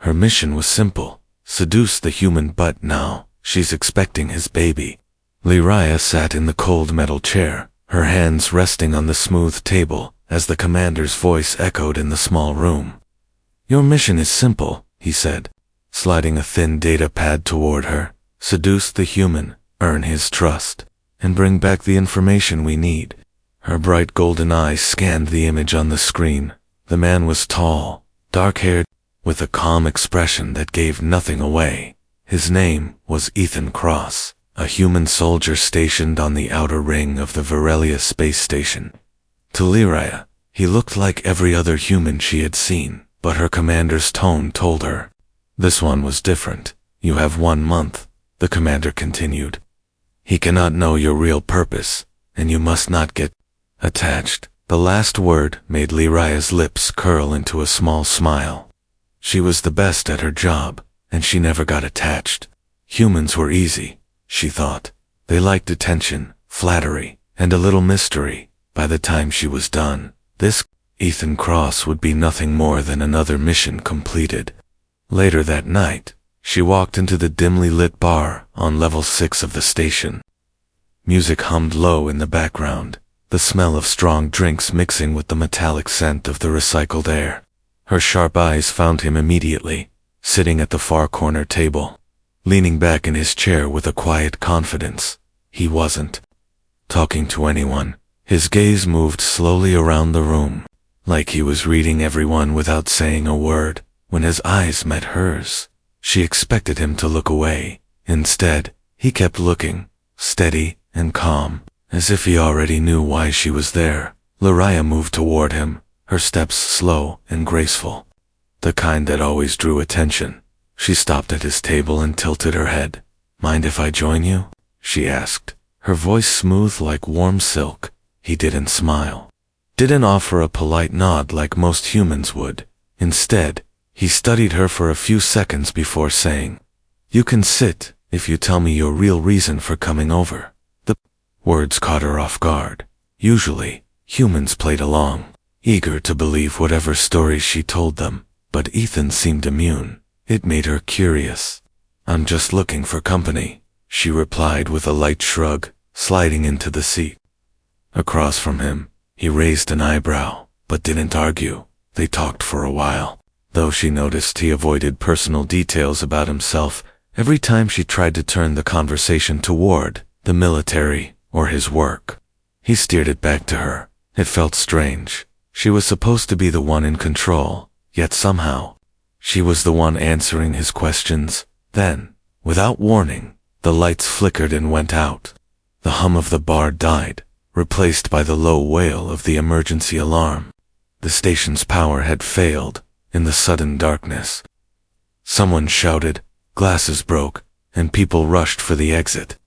Her mission was simple: seduce the human, but now she's expecting his baby. Liraya sat in the cold metal chair, her hands resting on the smooth table, as the commander's voice echoed in the small room. Your mission is simple, he said, sliding a thin data pad toward her. Seduce the human, earn his trust, and bring back the information we need. Her bright golden eyes scanned the image on the screen. The man was tall, dark-haired, with a calm expression that gave nothing away. His name was Ethan Cross, a human soldier stationed on the outer ring of the Virelia space station. To Liraya, he looked like every other human she had seen, but her commander's tone told her. This one was different. You have 1 month, the commander continued. He cannot know your real purpose, and you must not get attached. The last word made Liraya's lips curl into a small smile. She was the best at her job, and she never got attached. Humans were easy, she thought. They liked attention, flattery, and a little mystery. By the time she was done, this Ethan Cross would be nothing more than another mission completed. Later that night, she walked into the dimly lit bar on level 6 of the station. Music hummed low in the background, the smell of strong drinks mixing with the metallic scent of the recycled air. Her sharp eyes found him immediately, sitting at the far corner table, leaning back in his chair with a quiet confidence. He wasn't talking to anyone. His gaze moved slowly around the room, like he was reading everyone without saying a word. When his eyes met hers, she expected him to look away. Instead, he kept looking, steady and calm, as if he already knew why she was there. Liraya moved toward him, her steps slow and graceful, the kind that always drew attention. She stopped at his table and tilted her head. Mind if I join you? She asked, her voice smooth like warm silk. He didn't smile, didn't offer a polite nod like most humans would. Instead, he studied her for a few seconds before saying, You can sit if you tell me your real reason for coming over. The words caught her off guard. Usually, humans played along, eager to believe whatever stories she told them, but Ethan seemed immune. It made her curious. I'm just looking for company, she replied with a light shrug, sliding into the seat. Across from him, he raised an eyebrow, but didn't argue. They talked for a while, though she noticed he avoided personal details about himself every time she tried to turn the conversation toward the military or his work. He steered it back to her. It felt strange. She was supposed to be the one in control, yet somehow, she was the one answering his questions. Then, without warning, the lights flickered and went out. The hum of the bar died, replaced by the low wail of the emergency alarm. The station's power had failed in the sudden darkness. Someone shouted, glasses broke, and people rushed for the exit.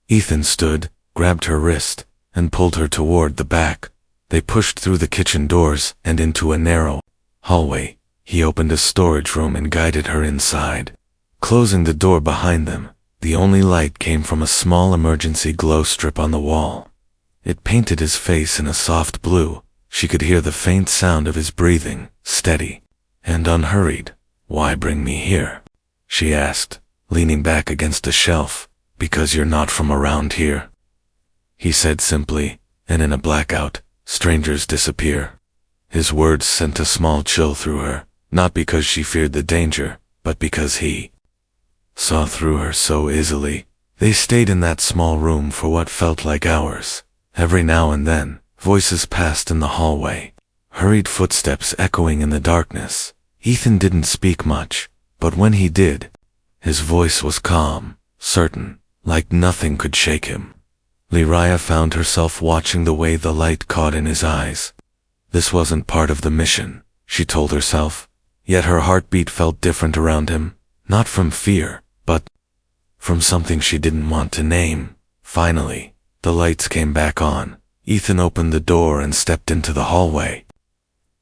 Ethan stood, grabbed her wrist, and pulled her toward the back. They pushed through the kitchen doors and into a narrow hallway. He opened a storage room and guided her inside. Closing the door behind them, the only light came from a small emergency glow strip on the wall. It painted his face in a soft blue. She could hear the faint sound of his breathing, steady and unhurried. Why bring me here? She asked, leaning back against a shelf. Because you're not from around here, he said simply, and in a blackout, strangers disappear. His words sent a small chill through her, not because she feared the danger, but because he saw through her so easily. They stayed in that small room for what felt like hours. Every now and then, voices passed in the hallway, hurried footsteps echoing in the darkness. Ethan didn't speak much, but when he did, his voice was calm, certain, like nothing could shake him. Liraya found herself watching the way the light caught in his eyes. This wasn't part of the mission, she told herself, yet her heartbeat felt different around him, not from fear, but from something she didn't want to name. Finally, the lights came back on. Ethan opened the door and stepped into the hallway.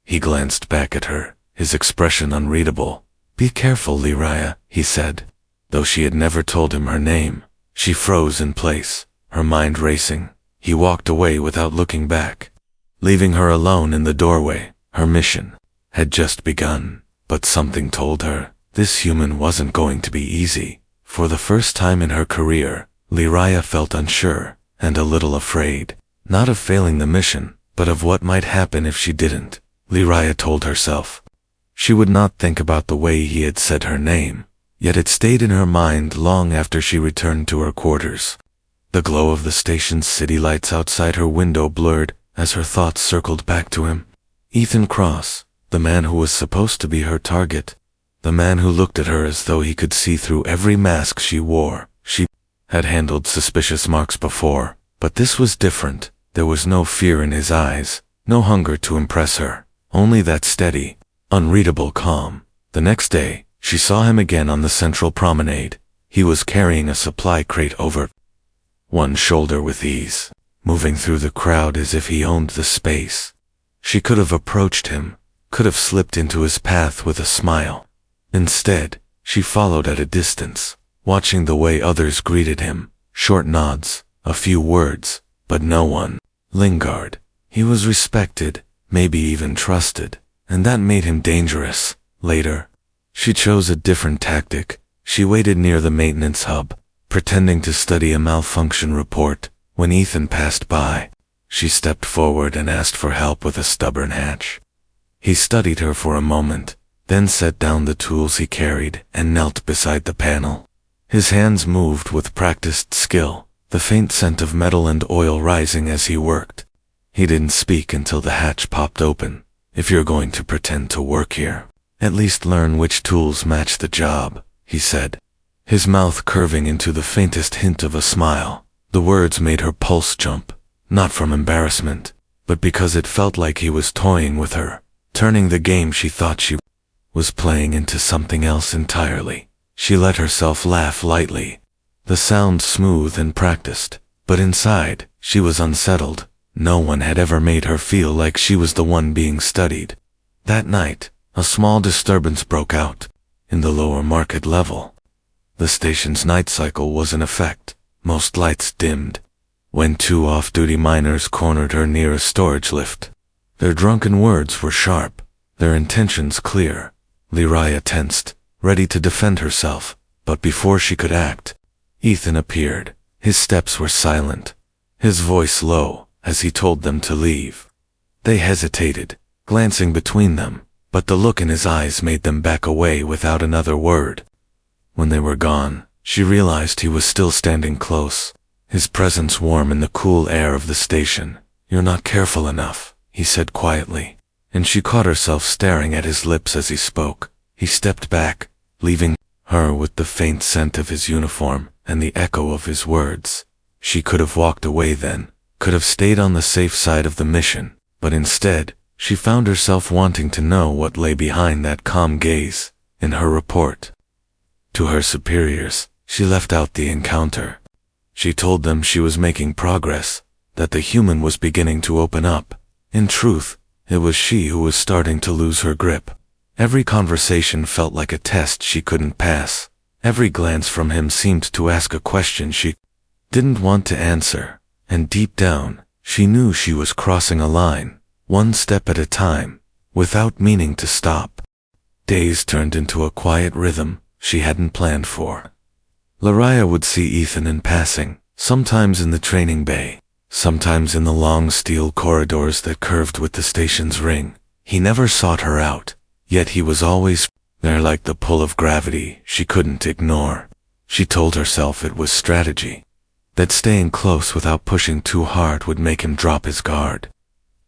He glanced back at her, his expression unreadable. Be careful, Liraya, he said. Though she had never told him her name, she froze in place, her mind racing. He walked away without looking back, leaving her alone in the doorway. Her mission had just begun, but something told her This human wasn't going to be easy. For the first time in her career, Liraya felt unsure and a little afraid, not of failing the mission, but of what might happen if she didn't. Liraya told herself. She would not think about the way he had said her name, yet it stayed in her mind long after she returned to her quarters. The glow of the station's city lights outside her window blurred as her thoughts circled back to him. Ethan Cross, the man who was supposed to be her target, the man who looked at her as though he could see through every mask she wore. She had handled suspicious marks before, but this was different. There was no fear in his eyes, no hunger to impress her, only that steady, unreadable calm. The next day, she saw him again on the central promenade. He was carrying a supply crate over one shoulder with ease, moving through the crowd as if he owned the space. She could have approached him, could have slipped into his path with a smile. Instead, she followed at a distance, watching the way others greeted him, short nods, a few words, but no one lingered. He was respected, maybe even trusted, and that made him dangerous. Later, she chose a different tactic. She waited near the maintenance hub, pretending to study a malfunction report. When Ethan passed by, she stepped forward and asked for help with a stubborn hatch. He studied her for a moment, then set down the tools he carried and knelt beside the panel. His hands moved with practiced skill, the faint scent of metal and oil rising as he worked. He didn't speak until the hatch popped open. If you're going to pretend to work here, at least learn which tools match the job, he said, his mouth curving into the faintest hint of a smile. The words made her pulse jump, not from embarrassment, but because it felt like he was toying with her, turning the game she thought she was playing into something else entirely. She let herself laugh lightly, the sound smooth and practiced, but inside, she was unsettled. No one had ever made her feel like she was the one being studied. That night, a small disturbance broke out in the lower market level. The station's night cycle was in effect. Most lights dimmed when two off-duty miners cornered her near a storage lift. Their drunken words were sharp, their intentions clear. Liraya tensed, ready to defend herself, but before she could act, Ethan appeared. His steps were silent, his voice low, as he told them to leave. They hesitated, glancing between them, but the look in his eyes made them back away without another word. When they were gone, she realized he was still standing close, his presence warm in the cool air of the station. "You're not careful enough," he said quietly, and she caught herself staring at his lips as he spoke. He stepped back, leaving her with the faint scent of his uniform and the echo of his words. She could have walked away then, could have stayed on the safe side of the mission, but instead, she found herself wanting to know what lay behind that calm gaze. In her report to her superiors, she left out the encounter. She told them she was making progress, that the human was beginning to open up. In truth, it was she who was starting to lose her grip. Every conversation felt like a test she couldn't pass. Every glance from him seemed to ask a question she didn't want to answer, and deep down, she knew she was crossing a line, one step at a time, without meaning to stop. Days turned into a quiet rhythm she hadn't planned for. Liraya would see Ethan in passing, sometimes in the training bay, sometimes in the long steel corridors that curved with the station's ring. He never sought her out, yet he was always there, like the pull of gravity she couldn't ignore. She told herself it was strategy, that staying close without pushing too hard would make him drop his guard.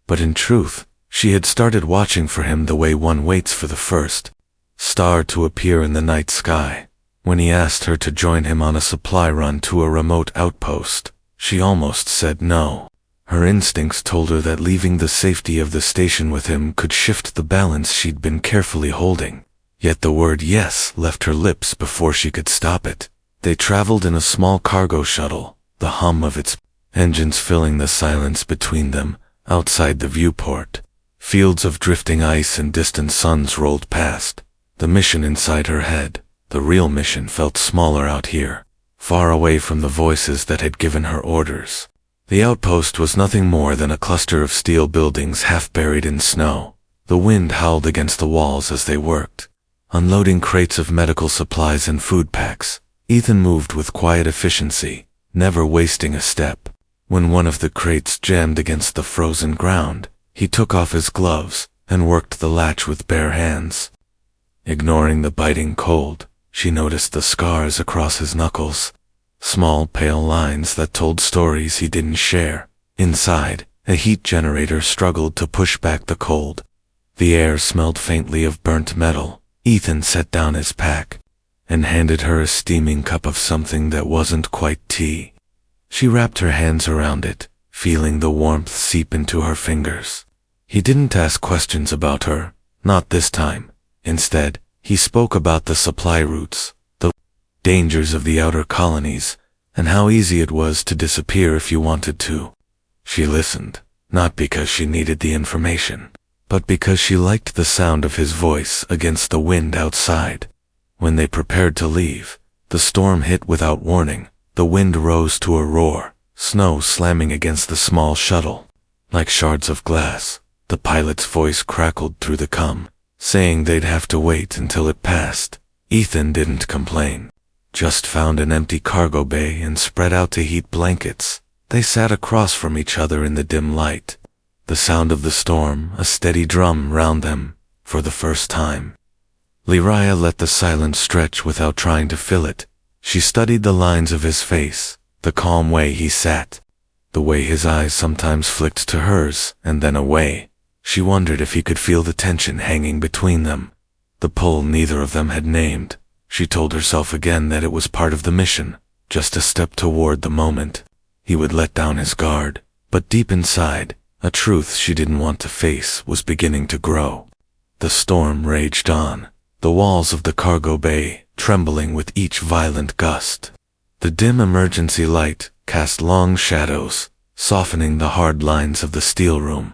But in truth, she had started watching for him the way one waits for the first star to appear in the night sky. When he asked her to join him on a supply run to a remote outpost, she almost said no. Her instincts told her that leaving the safety of the station with him could shift the balance she'd been carefully holding. Yet the word yes left her lips before she could stop it. They traveled in a small cargo shuttle, the hum of its engines filling the silence between them. Outside the viewport, fields of drifting ice and distant suns rolled past. The mission inside her head, the real mission, felt smaller out here, far away from the voices that had given her orders. The outpost was nothing more than a cluster of steel buildings half buried in snow. The wind howled against the walls as they worked. unloading crates of medical supplies and food packs. Ethan moved with quiet efficiency, never wasting a step. When one of the crates jammed against the frozen ground, he took off his gloves and worked the latch with bare hands. Ignoring the biting cold, she noticed the scars across his knuckles, small pale lines that told stories he didn't share. Inside, a heat generator struggled to push back the cold. The air smelled faintly of burnt metal. Ethan set down his pack and handed her a steaming cup of something that wasn't quite tea. She wrapped her hands around it, feeling the warmth seep into her fingers. He didn't ask questions about her, not this time. Instead, he spoke about the supply routes, the dangers of the outer colonies, and how easy it was to disappear if you wanted to. She listened, not because she needed the information, but because she liked the sound of his voice against the wind outside. When they prepared to leave, the storm hit without warning. The wind rose to a roar, snow slamming against the small shuttle. Like shards of glass, the pilot's voice crackled through the com, saying they'd have to wait until it passed. Ethan didn't complain, just found an empty cargo bay and spread out to heat blankets. They sat across from each other in the dim light. The sound of the storm, a steady drum round them, for the first time. Lyria let the silence stretch without trying to fill it. She studied the lines of his face, the calm way he sat, the way his eyes sometimes flicked to hers and then away. She wondered if he could feel the tension hanging between them, the pull neither of them had named. She told herself again that it was part of the mission, just a step toward the moment. He would let down his guard, but deep inside, a truth she didn't want to face was beginning to grow. The storm raged on, the walls of the cargo bay trembling with each violent gust. The dim emergency light cast long shadows, softening the hard lines of the steel room.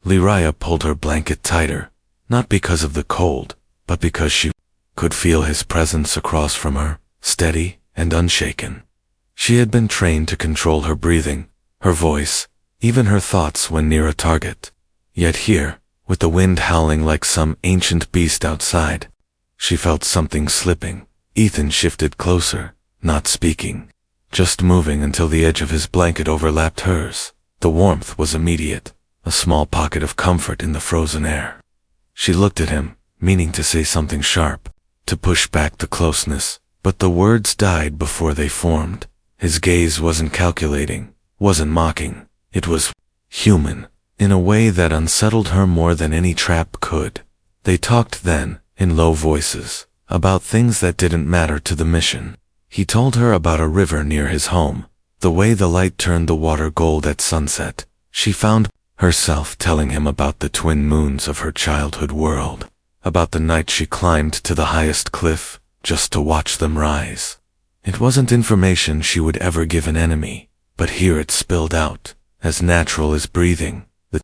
Lyria pulled her blanket tighter, not because of the cold, but because she could feel his presence across from her, steady and unshaken. She had been trained to control her breathing, her voice, even her thoughts when near a target. Yet here, with the wind howling like some ancient beast outside, she felt something slipping. Ethan shifted closer, not speaking, just moving until the edge of his blanket overlapped hers. The warmth was immediate, a small pocket of comfort in the frozen air. She looked at him, meaning to say something sharp, to push back the closeness, but the words died before they formed. His gaze wasn't calculating, wasn't mocking. It was human, in a way that unsettled her more than any trap could. They talked then, in low voices, about things that didn't matter to the mission. He told her about a river near his home, the way the light turned the water gold at sunset. She found herself telling him about the twin moons of her childhood world, about the night she climbed to the highest cliff, just to watch them rise. It wasn't information she would ever give an enemy, but here it spilled out, as natural as breathing. The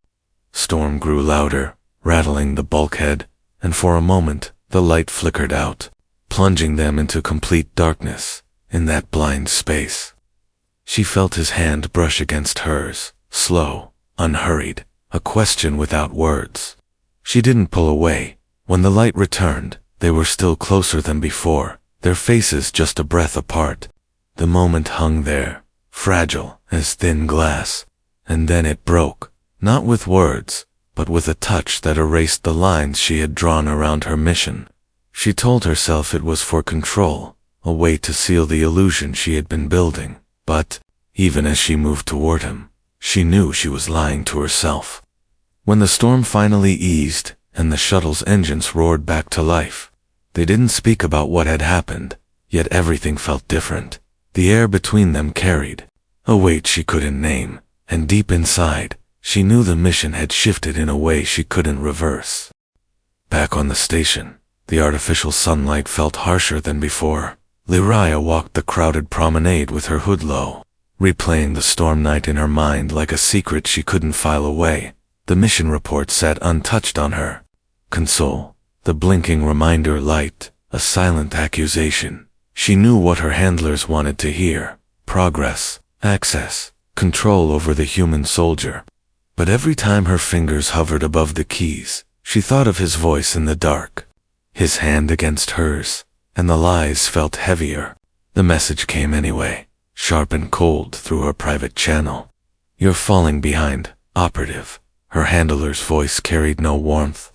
storm grew louder, rattling the bulkhead, and for a moment, the light flickered out, plunging them into complete darkness. In that blind space, she felt his hand brush against hers, slow, unhurried, a question without words. She didn't pull away. When the light returned, they were still closer than before, their faces just a breath apart. The moment hung there, fragile as thin glass, and then it broke, not with words, but with a touch that erased the lines she had drawn around her mission. She told herself it was for control, a way to seal the illusion she had been building, but, even as she moved toward him, she knew she was lying to herself. When the storm finally eased, and the shuttle's engines roared back to life, they didn't speak about what had happened, yet everything felt different. The air between them carried a weight she couldn't name, and deep inside, she knew the mission had shifted in a way she couldn't reverse. Back on the station, the artificial sunlight felt harsher than before. Lyria walked the crowded promenade with her hood low, replaying the storm night in her mind like a secret she couldn't file away. The mission report sat untouched on her console, the blinking reminder light, a silent accusation. She knew what her handlers wanted to hear: progress, access, control over the human soldier. But every time her fingers hovered above the keys, she thought of his voice in the dark. his hand against hers, and the lies felt heavier. The message came anyway, sharp and cold through her private channel. "You're falling behind, operative." Her handler's voice carried no warmth.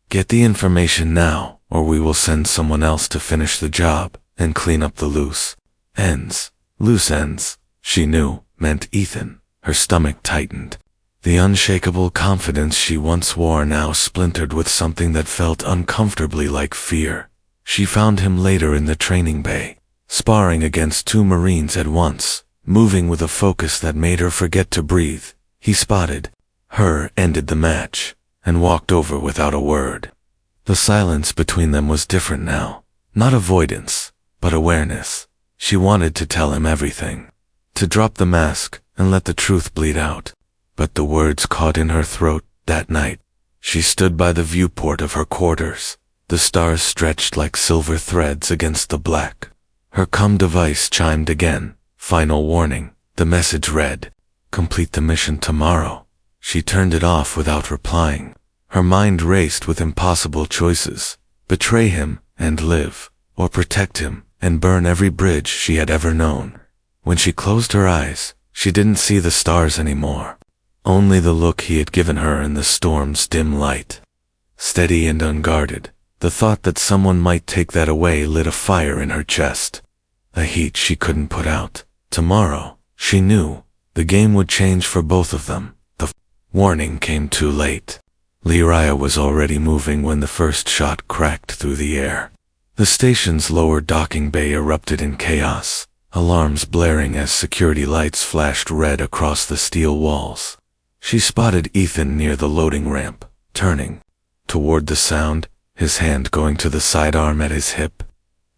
"Get the information now, or we will send someone else to finish the job and clean up the loose ends." Loose ends, she knew, meant Ethan. Her stomach tightened. The unshakable confidence she once wore now splintered with something that felt uncomfortably like fear. She found him later in the training bay, sparring against two Marines at once, moving with a focus that made her forget to breathe. He spotted her, ended the match, and walked over without a word. The silence between them was different now. Not avoidance, but awareness. She wanted to tell him everything, to drop the mask and let the truth bleed out. But the words caught in her throat. That night, she stood by the viewport of her quarters. The stars stretched like silver threads against the black. Her comm device chimed again. Final warning. The message read, "Complete the mission tomorrow." She turned it off without replying. Her mind raced with impossible choices. Betray him and live, or protect him and burn every bridge she had ever known. When she closed her eyes, she didn't see the stars anymore. Only the look he had given her in the storm's dim light. Steady and unguarded, the thought that someone might take that away lit a fire in her chest. A heat she couldn't put out. Tomorrow, she knew, the game would change for both of them. The warning came too late. Lyria was already moving when the first shot cracked through the air. The station's lower docking bay erupted in chaos, alarms blaring as security lights flashed red across the steel walls. She spotted Ethan near the loading ramp, turning toward the sound, his hand going to the sidearm at his hip.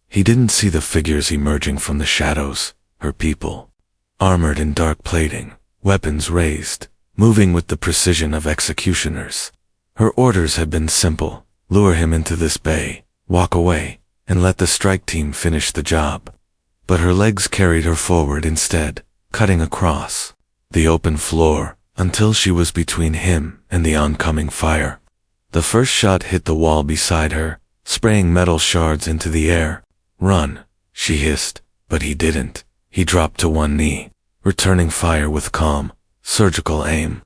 He didn't see the figures emerging from the shadows, her people, armored in dark plating, weapons raised, moving with the precision of executioners. Her orders had been simple: lure him into this bay, walk away, and let the strike team finish the job. But her legs carried her forward instead, cutting across the open floor until she was between him and the oncoming fire. The first shot hit the wall beside her, spraying metal shards into the air. "Run," she hissed, but he didn't. He dropped to one knee, returning fire with calm, surgical aim.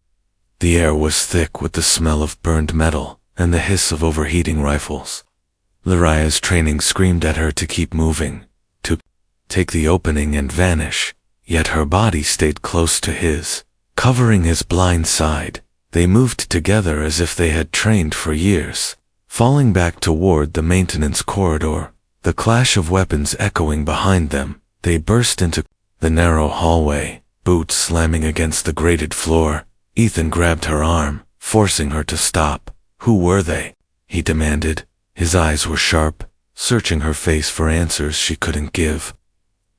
The air was thick with the smell of burned metal and the hiss of overheating rifles. Lyria's training screamed at her to keep moving, to take the opening and vanish, yet her body stayed close to his, covering his blind side. They moved together as if they had trained for years, falling back toward the maintenance corridor, the clash of weapons echoing behind them. They burst into the narrow hallway, boots slamming against the grated floor. Ethan grabbed her arm, forcing her to stop. "Who were they?" he demanded. His eyes were sharp, searching her face for answers she couldn't give.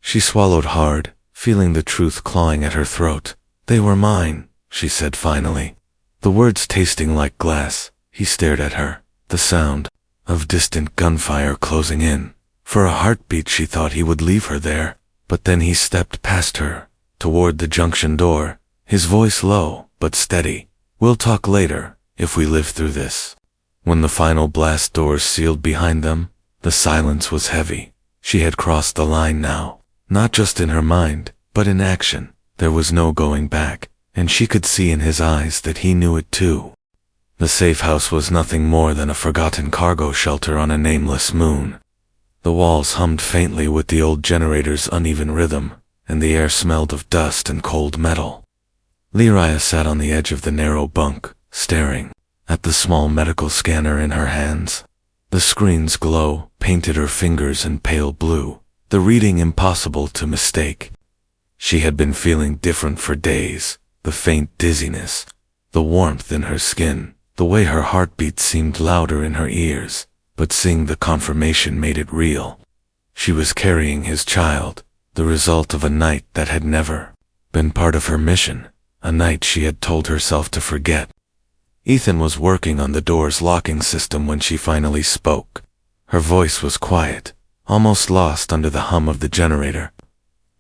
She swallowed hard, feeling the truth clawing at her throat. "They were mine," she said finally. The words tasting like glass. He stared at her, the sound of distant gunfire closing in. For a heartbeat she thought he would leave her there, but then he stepped past her, toward the junction door, his voice low but steady. "We'll talk later, if we live through this." When the final blast doors sealed behind them, the silence was heavy. She had crossed the line now, not just in her mind, but in action. There was no going back, and she could see in his eyes that he knew it too. The safe house was nothing more than a forgotten cargo shelter on a nameless moon. The walls hummed faintly with the old generator's uneven rhythm, and the air smelled of dust and cold metal. Lyria sat on the edge of the narrow bunk, staring at the small medical scanner in her hands. The screen's glow painted her fingers in pale blue, the reading impossible to mistake. She had been feeling different for days, the faint dizziness, the warmth in her skin, the way her heartbeat seemed louder in her ears, but seeing the confirmation made it real. She was carrying his child, the result of a night that had never been part of her mission, a night she had told herself to forget. Ethan was working on the door's locking system when she finally spoke. Her voice was quiet, almost lost under the hum of the generator.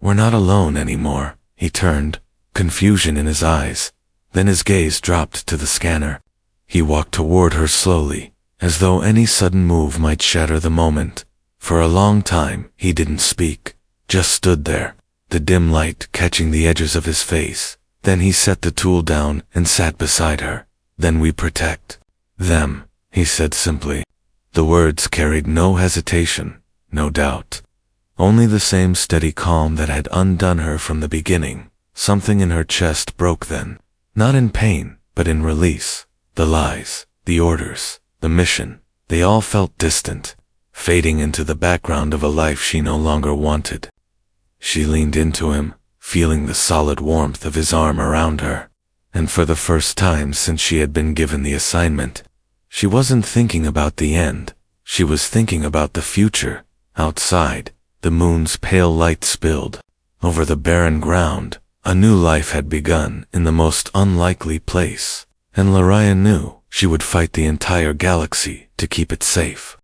"We're not alone anymore." He turned, confusion in his eyes. Then his gaze dropped to the scanner. He walked toward her slowly, as though any sudden move might shatter the moment. For a long time, he didn't speak, just stood there, the dim light catching the edges of his face. Then he set the tool down and sat beside her. "Then we protect them," he said simply. The words carried no hesitation, no doubt. Only the same steady calm that had undone her from the beginning. Something in her chest broke then. Not in pain, but in release. The lies, the orders, the mission, they all felt distant, fading into the background of a life she no longer wanted. She leaned into him, feeling the solid warmth of his arm around her. And for the first time since she had been given the assignment, she wasn't thinking about the end. She was thinking about the future. Outside, the moon's pale light spilled over the barren ground. A new life had begun in the most unlikely place, and Lariah knew she would fight the entire galaxy to keep it safe.